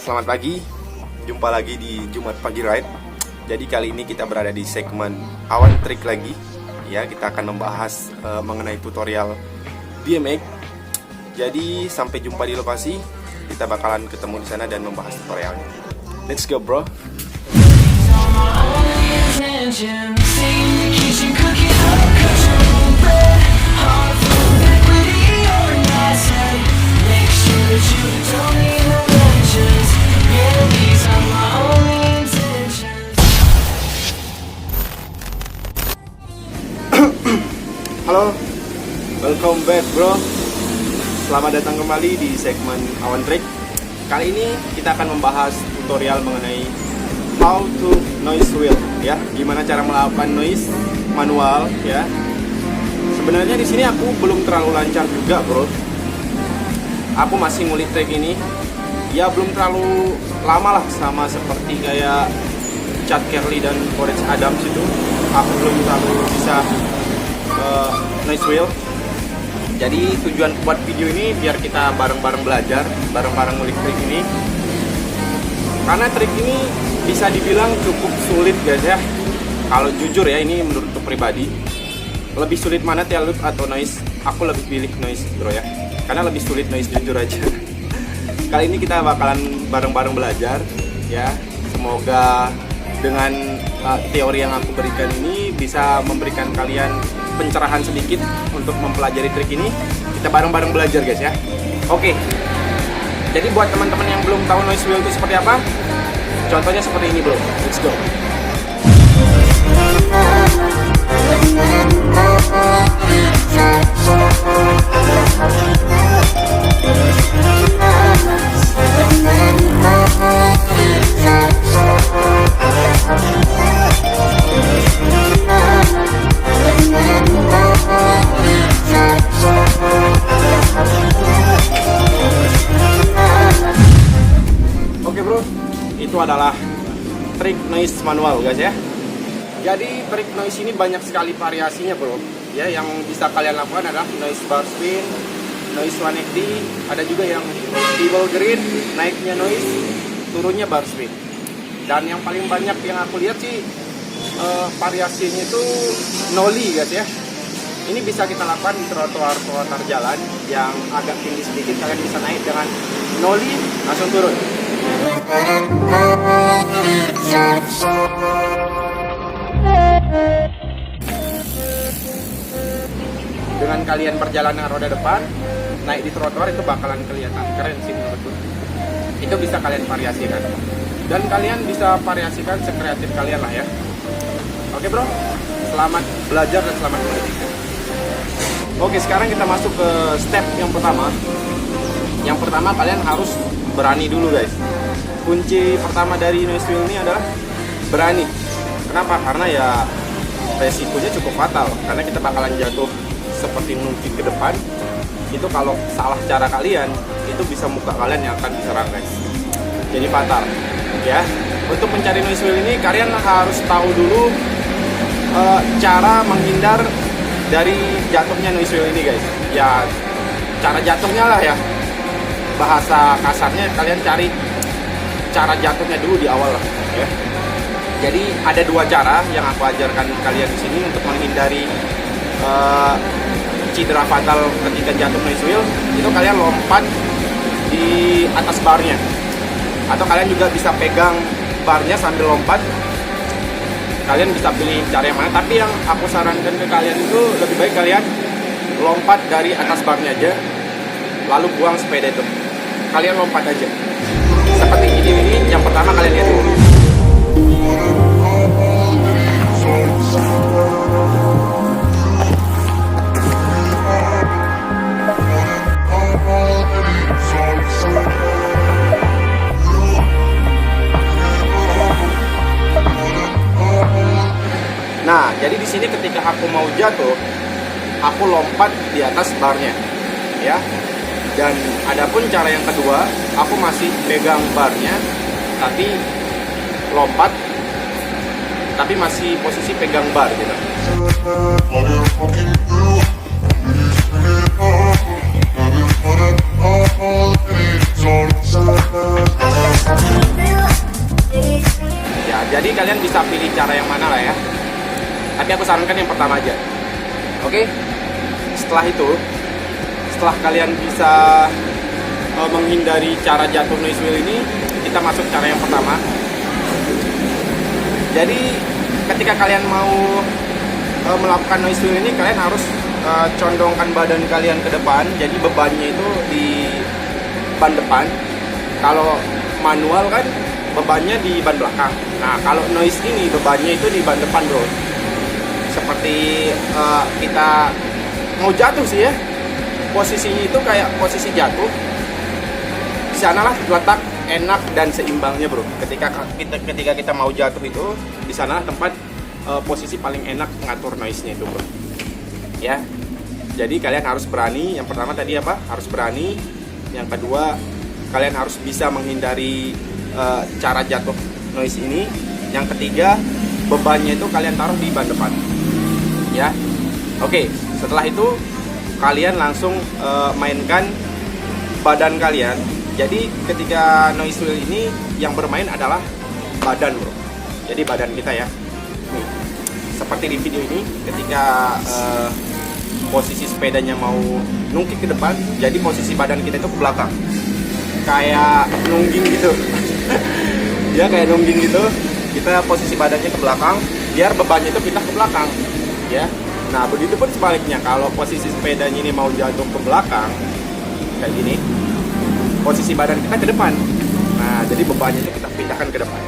Selamat pagi, jumpa lagi di Jumat Pagi Ride. Jadi kali ini kita berada di segmen Awan Trik lagi. Ya, kita akan membahas mengenai tutorial BMX. Jadi sampai jumpa di lokasi, kita bakalan ketemu di sana dan membahas tutorialnya. Let's go, bro. Halo, welcome back bro. Selamat datang kembali di segmen Awan Trik. Kali ini kita akan membahas tutorial mengenai how to noise wheel, ya. Gimana cara melakukan noise manual, ya. Sebenarnya di sini aku belum terlalu lancar juga bro. Aku masih ngulik trik ini. Ya belum terlalu lama lah, sama seperti kayak Chad Kerley dan Forrest Adams itu. Aku belum terlalu bisa noise wheel. Jadi tujuan buat video ini biar kita bareng-bareng belajar, bareng-bareng ngulik trik ini. Karena trik ini bisa dibilang cukup sulit guys ya. Kalau jujur ya, ini menurutku pribadi, lebih sulit mana tail loop atau noise? Aku lebih pilih noise bro ya. Karena lebih sulit noise, jujur aja. Kali ini kita bakalan bareng-bareng belajar ya. Semoga dengan teori yang aku berikan ini bisa memberikan kalian pencerahan sedikit untuk mempelajari trik ini. Kita bareng-bareng belajar guys ya. Oke. Jadi buat teman-teman yang belum tahu noise wheel itu seperti apa, contohnya seperti ini bro. Let's go. Oke bro, itu adalah trik noise manual guys ya. Jadi trik noise ini banyak sekali variasinya bro. Ya, yang bisa kalian lakukan adalah noise bar spin, noise 180, ada juga yang double green, naiknya noise, turunnya bar spin. Dan yang paling banyak yang aku lihat sih variasinya itu nollie guys ya. Ini bisa kita lakukan di trotoar jalan yang agak tinggi sedikit. Kalian bisa naik dengan nollie, langsung turun. Dengan kalian berjalan dengan roda depan, naik di trotoar itu bakalan kelihatan keren sih menurutku. Itu bisa kalian variasikan. Dan kalian bisa variasikan sekreatif kalian lah ya. Oke bro, selamat belajar dan selamat belajar. Oke, sekarang kita masuk ke step yang pertama. Yang pertama kalian harus berani dulu guys. Kunci pertama dari noise wheel ini adalah berani. Kenapa? Karena ya resikonya cukup fatal. Karena kita bakalan jatuh seperti nunjuk ke depan. Itu kalau salah cara kalian, itu bisa muka kalian yang akan diserang guys. Jadi fatal ya. Untuk mencari noise wheel ini kalian harus tahu dulu cara menghindar dari jatuhnya noise wheel ini guys. Ya cara jatuhnya lah ya. Bahasa kasarnya kalian cari cara jatuhnya dulu di awal lah ya. Jadi ada dua cara yang aku ajarkan kalian di sini untuk menghindari cedera fatal ketika jatuh noise wheel. Itu kalian lompat di atas barnya, atau kalian juga bisa pegang barnya sambil lompat. Kalian bisa pilih cara yang mana, tapi yang aku sarankan ke kalian itu lebih baik kalian lompat dari atas barnya aja, lalu buang sepeda itu. Kalian lompat aja seperti ini. Yang pertama kalian lihat dulu. Nah, jadi di sini ketika aku mau jatuh, aku lompat di atas barnya, ya. Dan adapun cara yang kedua, aku masih pegang barnya, tapi lompat, tapi masih posisi pegang bar gitu. Jadi kalian bisa pilih cara yang mana lah ya. Tapi aku sarankan yang pertama aja. Oke. Setelah itu, setelah kalian bisa menghindari cara jatuh noise wheel ini, kita masuk cara yang pertama. Jadi ketika kalian mau melakukan noise wheel ini, kalian harus condongkan badan kalian ke depan. Jadi bebannya itu di ban depan. Kalau manual kan bebannya di ban belakang. Nah, kalau noise ini bebannya itu di ban depan, bro. Seperti kita mau jatuh sih ya. Posisinya itu kayak posisi jatuh. Di sanalah letak enak dan seimbangnya, bro. Ketika kita mau jatuh itu, di sanalah tempat posisi paling enak ngatur noise-nya itu, bro. Ya. Jadi kalian harus berani. Yang pertama tadi apa? Harus berani. Yang kedua, kalian harus bisa menghindari cara jatuh noise ini. Yang ketiga, bebannya itu kalian taruh di ban depan. Ya. Oke, setelah itu kalian langsung mainkan badan kalian. Jadi ketika noise wheel ini yang bermain adalah badan, bro. Jadi badan kita ya. Nih, seperti di video ini, ketika posisi sepedanya mau nungkik ke depan, jadi posisi badan kita itu ke belakang, kayak nungging gitu. Ya, kayak nungging gitu. Kita posisi badannya ke belakang, biar bebannya itu pindah ke belakang. Ya. Nah, begitu pun sebaliknya, kalau posisi sepedanya ini mau jatuh ke belakang, kayak gini, posisi badan kita ke depan. Nah, jadi bebannya itu kita pindahkan ke depan.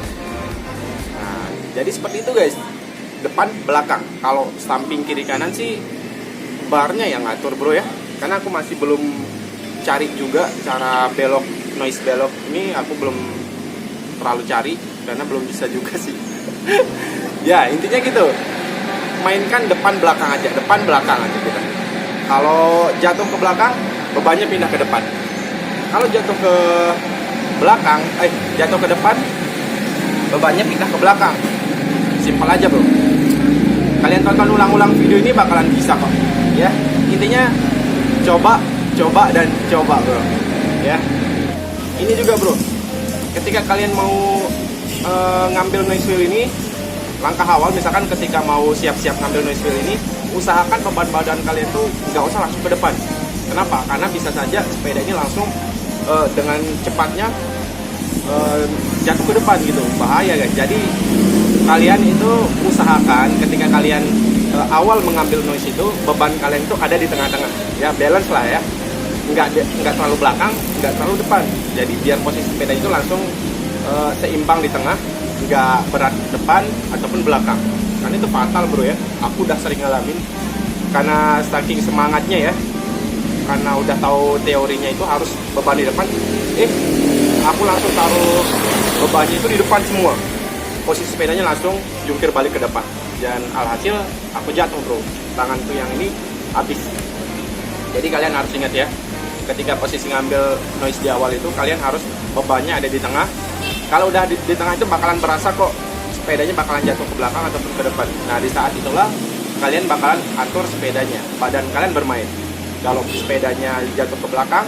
Nah, jadi seperti itu guys, depan belakang. Kalau samping kiri kanan sih barnya yang ngatur, bro ya. Karena aku masih belum cari juga cara belok, noise belok ini aku belum terlalu cari karena belum bisa juga sih. Ya, intinya gitu. Mainkan depan belakang aja, depan belakang aja kita. Kalau jatuh ke belakang, bebannya pindah ke depan. Kalau jatuh ke belakang, jatuh ke depan, bebannya pindah ke belakang. Simpel aja, bro. Kalian tonton ulang-ulang video ini bakalan bisa kok. Ya, intinya coba dan coba, bro. Ya. Ini juga, bro. Ketika kalian mau ngambil noise wheel ini, langkah awal misalkan ketika mau siap-siap ngambil noise wheel ini, usahakan beban badan kalian tuh nggak usah langsung ke depan. Kenapa? Karena bisa saja sepeda ini langsung dengan cepatnya jatuh ke depan gitu, bahaya guys. Jadi kalian itu usahakan ketika kalian awal mengambil noise itu, beban kalian itu ada di tengah-tengah, ya, balance lah ya, nggak terlalu belakang, nggak terlalu depan. Jadi biar posisi sepeda itu langsung seimbang di tengah, nggak berat depan ataupun belakang. Karena itu fatal, bro ya. Aku udah sering ngalamin karena saking semangatnya ya, karena udah tahu teorinya itu harus beban di depan, aku langsung taruh bebannya itu di depan semua, posisi sepedanya langsung jungkir balik ke depan, dan alhasil aku jatuh, bro. Tanganku yang ini habis. Jadi kalian harus ingat ya, ketika posisi ngambil noise di awal itu, kalian harus bebannya ada di tengah. Kalau udah di tengah itu bakalan berasa kok sepedanya bakalan jatuh ke belakang ataupun ke depan. Nah, di saat itulah kalian bakalan atur sepedanya, badan kalian bermain. Kalau sepedanya jatuh ke belakang,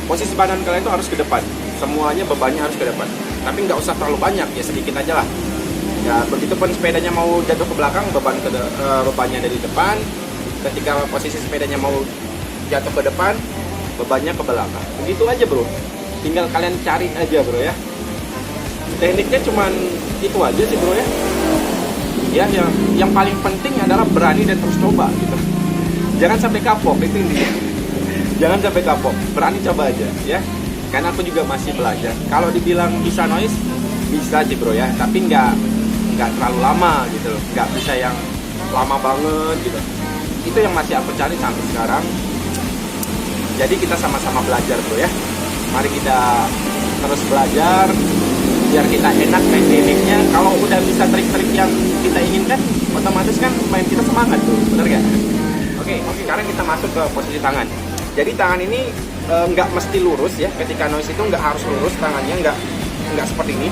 posisi badan kalian itu harus ke depan. Semuanya bebannya harus ke depan. Tapi nggak usah terlalu banyak, ya sedikit aja lah. Ya, begitupun sepedanya mau jatuh ke belakang, bebannya ada di depan. Ketika posisi sepedanya mau jatuh ke depan, bebannya ke belakang. Begitu aja, bro. Tinggal kalian cari aja, bro ya. Tekniknya cuman itu aja sih, bro ya. Ya, yang paling penting adalah berani dan terus coba gitu. Jangan sampai kapok, itu intinya. Jangan sampai kapok, berani coba aja ya. Karena aku juga masih belajar. Kalau dibilang bisa noise, bisa sih, bro ya. Tapi nggak terlalu lama gitu loh. Nggak bisa yang lama banget gitu. Itu yang masih aku cari sampai sekarang. Jadi kita sama-sama belajar, bro ya. Mari kita terus belajar, biar kita enak main tekniknya. Kalau udah bisa trik-trik yang kita inginkan, otomatis kan main kita semangat tuh, bener gak? Oke, sekarang kita masuk ke posisi tangan. Jadi tangan ini nggak mesti lurus ya. Ketika noise itu nggak harus lurus tangannya, nggak seperti ini.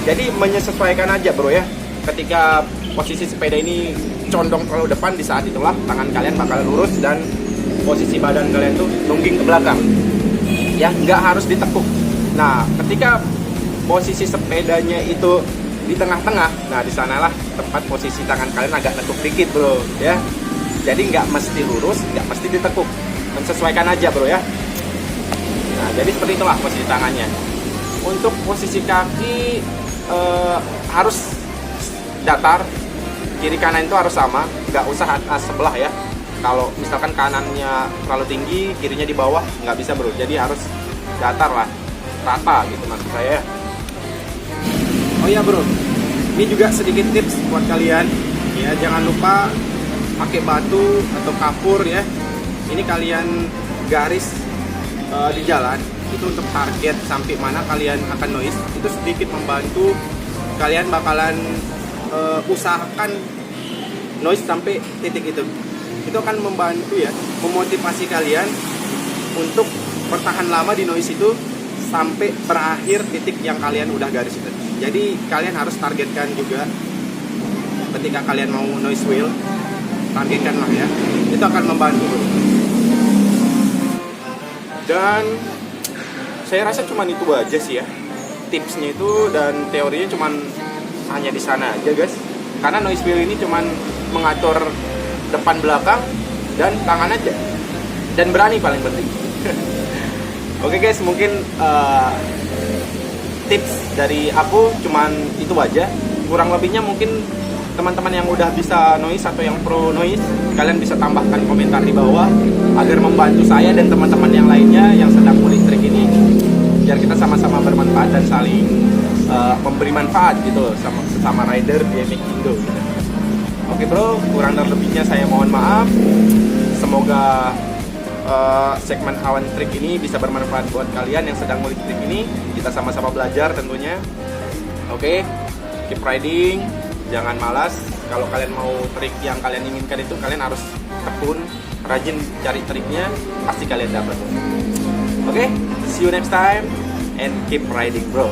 Jadi menyesuaikan aja, bro ya. Ketika posisi sepeda ini condong terlalu depan, di saat itulah tangan kalian bakal lurus dan posisi badan kalian tuh nungging ke belakang. Ya, nggak harus ditekuk. Nah, ketika posisi sepedanya itu di tengah-tengah. Nah, di sanalah tempat posisi tangan kalian agak tekuk dikit, bro, ya. Jadi nggak mesti lurus, nggak mesti ditekuk, menyesuaikan aja, bro, ya. Nah, jadi seperti itulah posisi tangannya. Untuk posisi kaki harus datar, kiri kanan itu harus sama, nggak usah atas sebelah ya. Kalau misalkan kanannya terlalu tinggi, kirinya di bawah, nggak bisa, bro. Jadi harus datar lah, rata gitu maksud saya. Oh ya, bro, ini juga sedikit tips buat kalian ya, jangan lupa pakai batu atau kapur ya. Ini kalian garis di jalan itu untuk target sampai mana kalian akan noise. Itu sedikit membantu kalian bakalan usahakan noise sampai titik itu. Itu akan membantu ya, memotivasi kalian untuk bertahan lama di noise itu sampai berakhir titik yang kalian udah garis itu. Jadi kalian harus targetkan juga ketika kalian mau noise wheel, targetkan lah ya. Itu akan membantu. Dan saya rasa cuman itu aja sih ya tipsnya itu, dan teorinya cuman hanya di sana aja, guys. Karena noise wheel ini cuman mengatur depan belakang dan tangan aja, dan berani paling penting. Oke guys, mungkin tips dari aku cuman itu aja. Kurang lebihnya mungkin teman-teman yang udah bisa noise atau yang pro noise, kalian bisa tambahkan komentar di bawah agar membantu saya dan teman-teman yang lainnya yang sedang ngulik trik ini, biar kita sama-sama bermanfaat dan saling memberi manfaat gitu loh sama sesama rider BMX Indo gitu. Oke bro, kurang dan lebihnya saya mohon maaf. Semoga segmen Awan Trik ini bisa bermanfaat buat kalian yang sedang ngulik trik ini. Kita sama-sama belajar tentunya. Oke, keep riding, jangan malas. Kalau kalian mau trik yang kalian inginkan itu, kalian harus tekun, rajin cari triknya, pasti kalian dapat. Oke, see you next time and keep riding bro.